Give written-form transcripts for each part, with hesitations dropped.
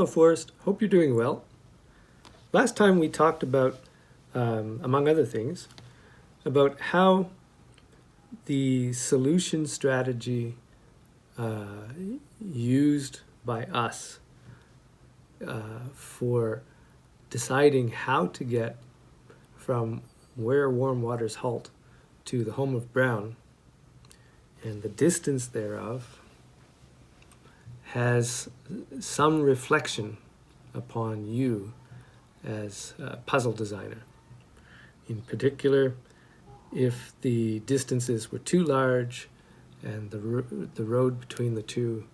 Hello, Forrest. Hope you're doing well. Last time we talked about, among other things, about how the solution strategy used by us for deciding how to get from where warm waters halt to the home of Brown and the distance thereof has some reflection upon you as a puzzle designer. In particular, if the distances were too large and the road between the two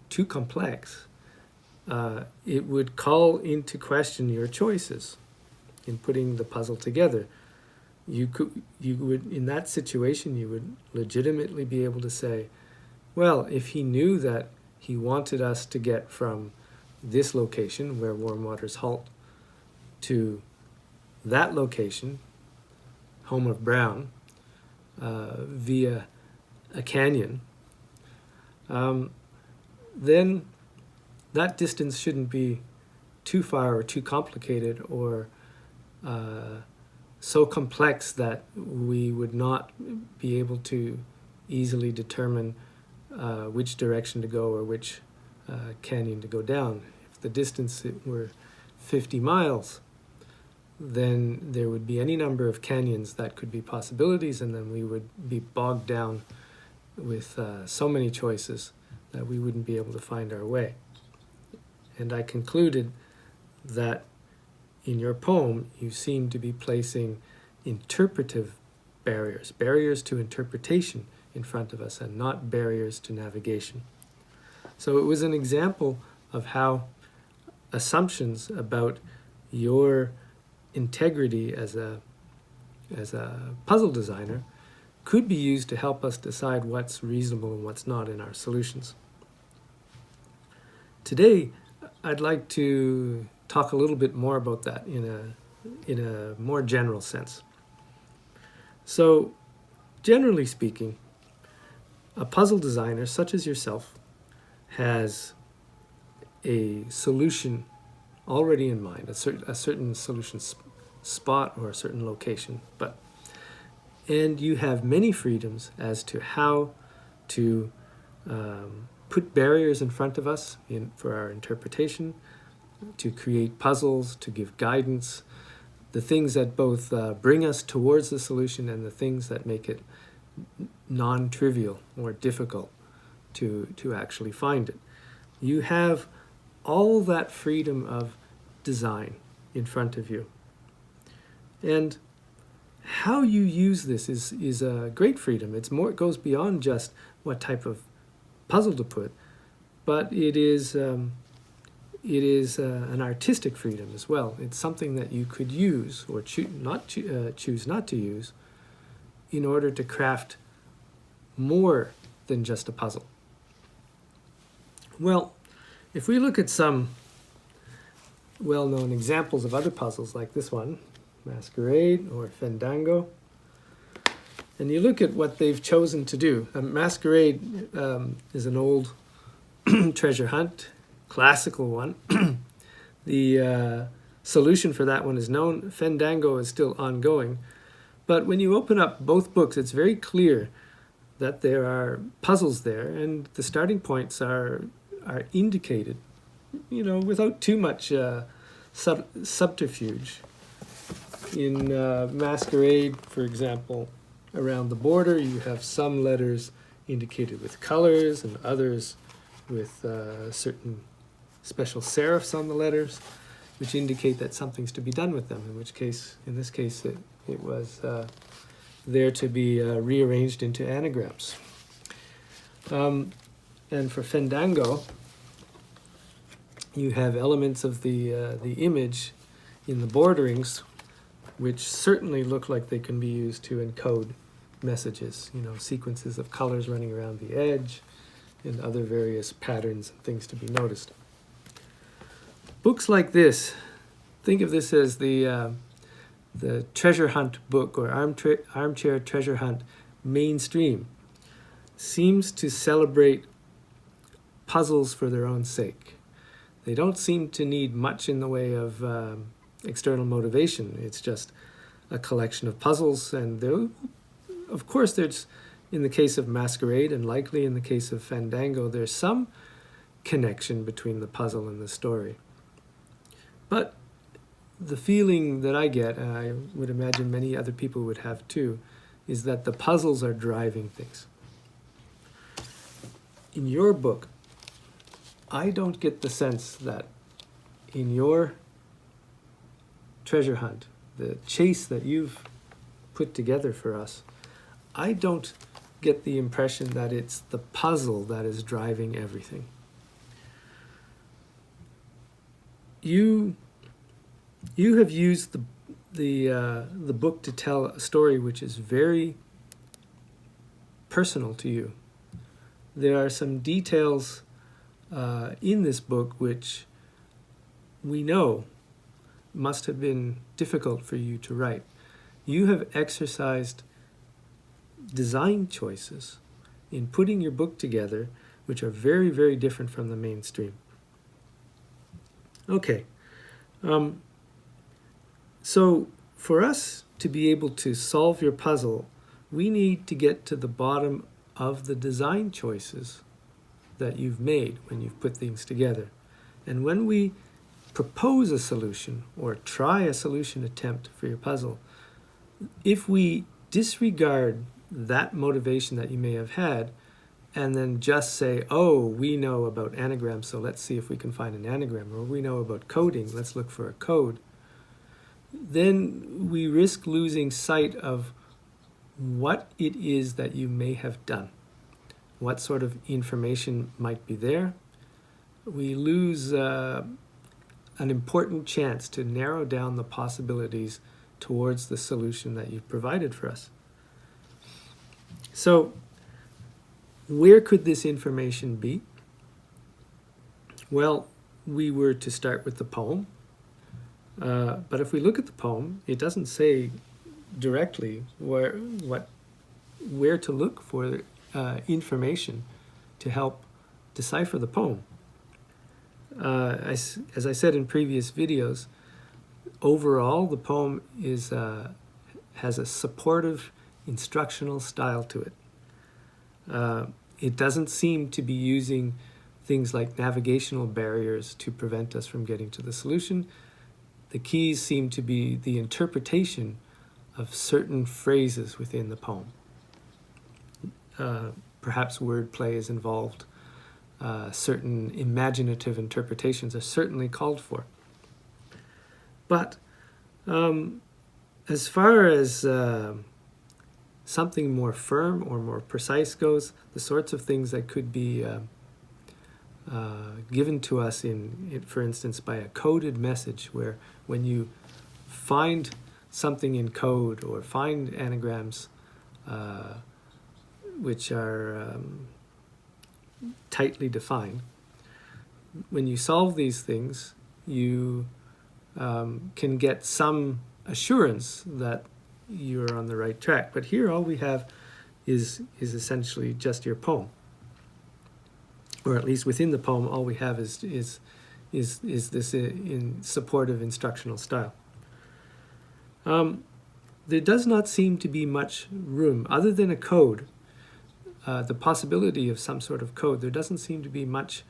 too complex, it would call into question your choices in putting the puzzle together. You would, in that situation, you would legitimately be able to say, well, if he knew that he wanted us to get from this location where warm waters halt to that location, home of Brown, via a canyon, then that distance shouldn't be too far or too complicated or so complex that we would not be able to easily determine which direction to go or which canyon to go down. If the distance were 50 miles, then there would be any number of canyons that could be possibilities, and then we would be bogged down with so many choices that we wouldn't be able to find our way. And I concluded that in your poem, you seem to be placing interpretive barriers to interpretation in front of us and not barriers to navigation. So it was an example of how assumptions about your integrity as a puzzle designer could be used to help us decide what's reasonable and what's not in our solutions. Today, I'd like to talk a little bit more about that in a more general sense. So, generally speaking, a puzzle designer such as yourself has a solution already in mind, a certain solution spot or a certain location, and you have many freedoms as to how to put barriers in front of us for our interpretation, to create puzzles, to give guidance, the things that both bring us towards the solution and the things that make it non-trivial or difficult to actually find it. You have all that freedom of design in front of you. And how you use this is a great freedom. It goes beyond just what type of puzzle to put, but it is an artistic freedom as well. It's something that you could use or choose not to use in order to craft more than just a puzzle. Well, if we look at some well-known examples of other puzzles like this one, Masquerade or Fandango, and you look at what they've chosen to do. Masquerade is an old treasure hunt, classical one. The solution for that one is known. Fandango is still ongoing. But when you open up both books, it's very clear that there are puzzles there, and the starting points are indicated, without too much subterfuge. In Masquerade, for example, around the border, you have some letters indicated with colors and others with certain special serifs on the letters, which indicate that something's to be done with them, in this case, it was there to be rearranged into anagrams. And for Fandango, you have elements of the image in the borderings which certainly look like they can be used to encode messages, sequences of colors running around the edge and other various patterns and things to be noticed. Books like this, think of this as the treasure hunt book or armchair treasure hunt mainstream, seems to celebrate puzzles for their own sake. They don't seem to need much in the way of external motivation. It's just a collection of puzzles, and of course there's, in the case of Masquerade and likely in the case of Fandango, there's some connection between the puzzle and the story. But the feeling that I get, and I would imagine many other people would have too, is that the puzzles are driving things. In your book, I don't get the sense that in your treasure hunt, the chase that you've put together for us, I don't get the impression that it's the puzzle that is driving everything. You have used the book to tell a story which is very personal to you. There are some details in this book which we know must have been difficult for you to write. You have exercised design choices in putting your book together which are very, very different from the mainstream. Okay, so for us to be able to solve your puzzle, we need to get to the bottom of the design choices that you've made when you've put things together. And when we propose a solution or try a solution attempt for your puzzle, if we disregard that motivation that you may have had and then just say, oh, we know about anagrams, so let's see if we can find an anagram, or we know about coding, let's look for a code, then we risk losing sight of what it is that you may have done, what sort of information might be there. We lose an important chance to narrow down the possibilities towards the solution that you've provided for us. So, where could this information be? Well, we were to start with the poem. But if we look at the poem, it doesn't say directly where to look for information to help decipher the poem. As I said in previous videos, overall the poem has a supportive instructional style to it. It doesn't seem to be using things like navigational barriers to prevent us from getting to the solution. The keys seem to be the interpretation of certain phrases within the poem. Perhaps wordplay is involved. Certain imaginative interpretations are certainly called for. But as far as something more firm or more precise goes, the sorts of things that could be given to us for instance, by a coded message, where when you find something in code or find anagrams which are tightly defined, when you solve these things, you can get some assurance that you're on the right track. But here all we have is essentially just your poem. Or at least within the poem, all we have is this in supportive instructional style. There does not seem to be much room, other than a code, the possibility of some sort of code. There doesn't seem to be much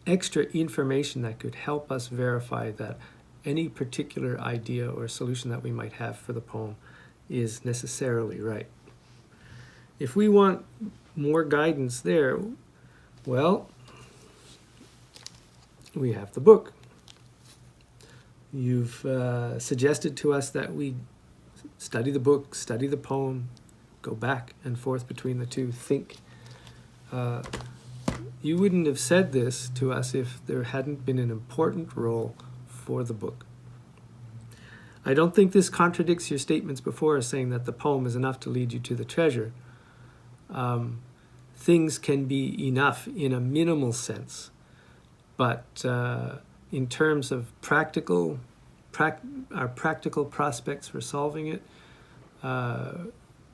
extra information that could help us verify that any particular idea or solution that we might have for the poem is necessarily right. If we want more guidance there, well, we have the book. You've suggested to us that we study the book, study the poem, go back and forth between the two, think. You wouldn't have said this to us if there hadn't been an important role for the book. I don't think this contradicts your statements before, saying that the poem is enough to lead you to the treasure. Things can be enough in a minimal sense, but in terms of our practical prospects for solving it,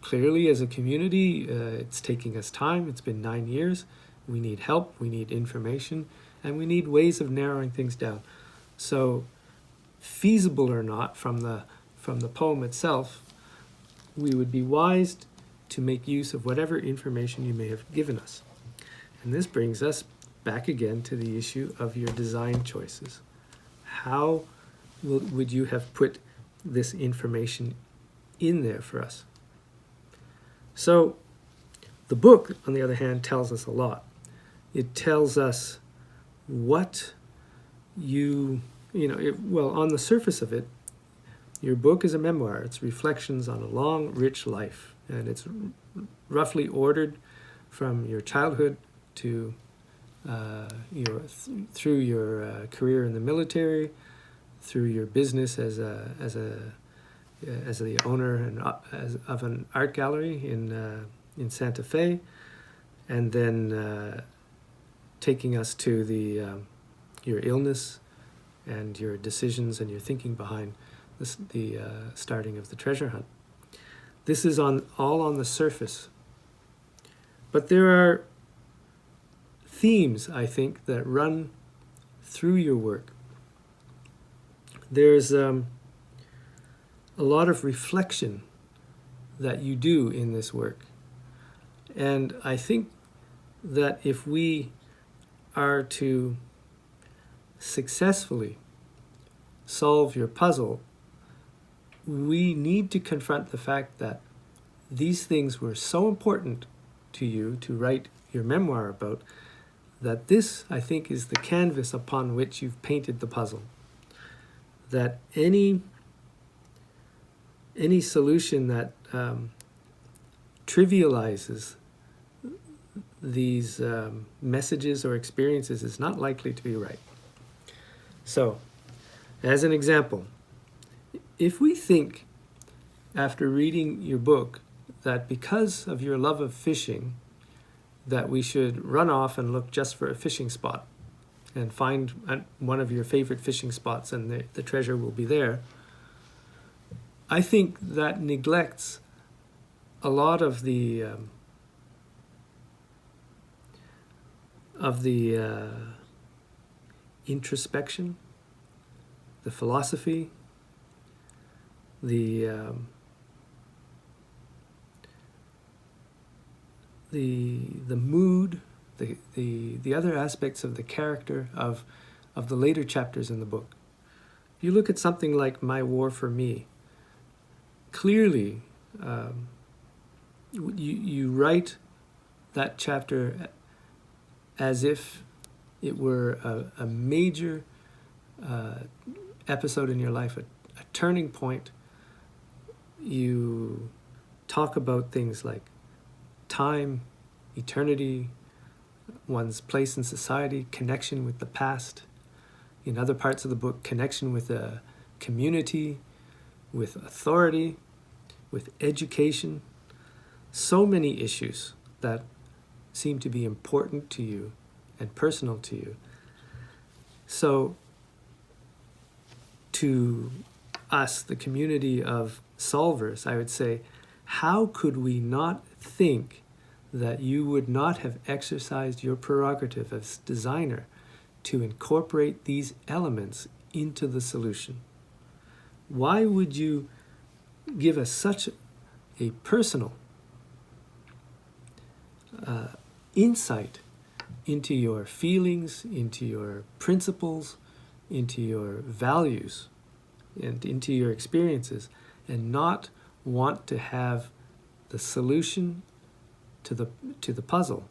clearly as a community, it's taking us time. It's been 9 years. We need help. We need information. and we need ways of narrowing things down. So, feasible or not, from the poem itself, we would be wise to make use of whatever information you may have given us. And this brings us back again to the issue of your design choices. How would you have put this information in there for us? So the book, on the other hand, tells us a lot. It tells us what well, on the surface of it, your book is a memoir. It's reflections on a long, rich life, and it's roughly ordered from your childhood to through your career in the military, through your business as the owner of an art gallery in Santa Fe, and then taking us to your illness and your decisions and your thinking behind the starting of the treasure hunt. This is all on the surface, but there are themes, I think, that run through your work. There's a lot of reflection that you do in this work, and I think that if we are to successfully solve your puzzle, we need to confront the fact that these things were so important to you to write your memoir about, that this, I think, is the canvas upon which you've painted the puzzle. That any solution that trivializes these messages or experiences is not likely to be right. So, as an example, if we think, after reading your book, that because of your love of fishing, that we should run off and look just for a fishing spot and find one of your favorite fishing spots and the treasure will be there, I think that neglects a lot of the introspection, the philosophy, the mood, the other aspects of the character of the later chapters in the book. If you look at something like My War for Me, clearly you write that chapter as if it were a major episode in your life, a turning point. You talk about things like time, eternity, one's place in society, connection with the past. In other parts of the book, connection with a community, with authority, with education. So many issues that seem to be important to you and personal to you. So to us, the community of solvers, I would say, how could we not think that you would not have exercised your prerogative as designer to incorporate these elements into the solution? Why would you give us such a personal insight into your feelings, into your principles, into your values, and into your experiences, and not want to have the solution to the puzzle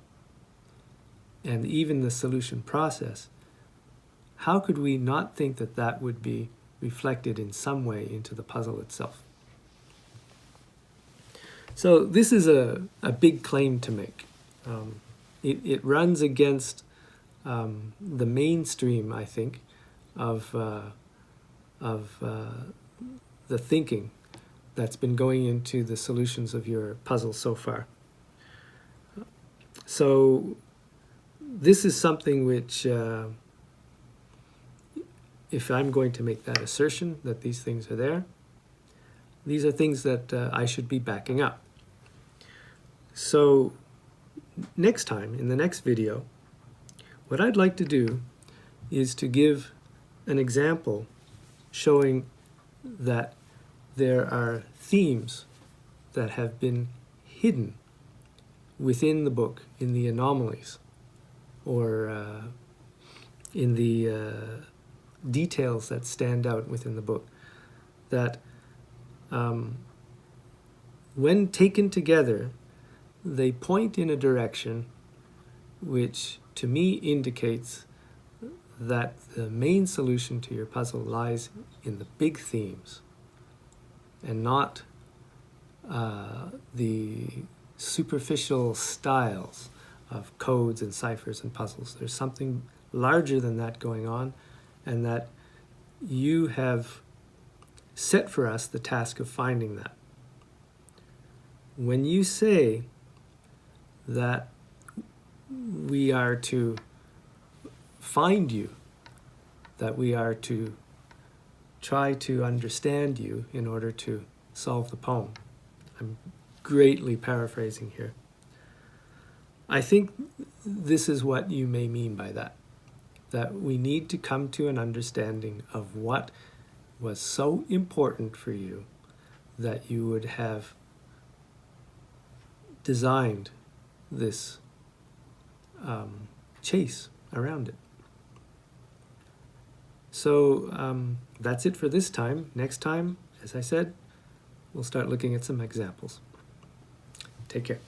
and even the solution process? How could we not think that that would be reflected in some way into the puzzle itself? So this is a big claim to make. It runs against the mainstream, I think, of the thinking that's been going into the solutions of your puzzle so far. So this is something which, if I'm going to make that assertion that these things are there, these are things that I should be backing up. So next time, in the next video, what I'd like to do is to give an example showing that there are themes that have been hidden within the book, in the anomalies, or in the details that stand out within the book, that when taken together, they point in a direction which to me indicates that the main solution to your puzzle lies in the big themes and not the superficial styles of codes and ciphers and puzzles. There's something larger than that going on, and that you have set for us the task of finding that. When you say that we are to find you, that we are to try to understand you in order to solve the poem, I'm greatly paraphrasing here. I think this is what you may mean by that, that we need to come to an understanding of what was so important for you that you would have designed this chase around it. So that's it for this time. Next time, as I said, we'll start looking at some examples. Take care.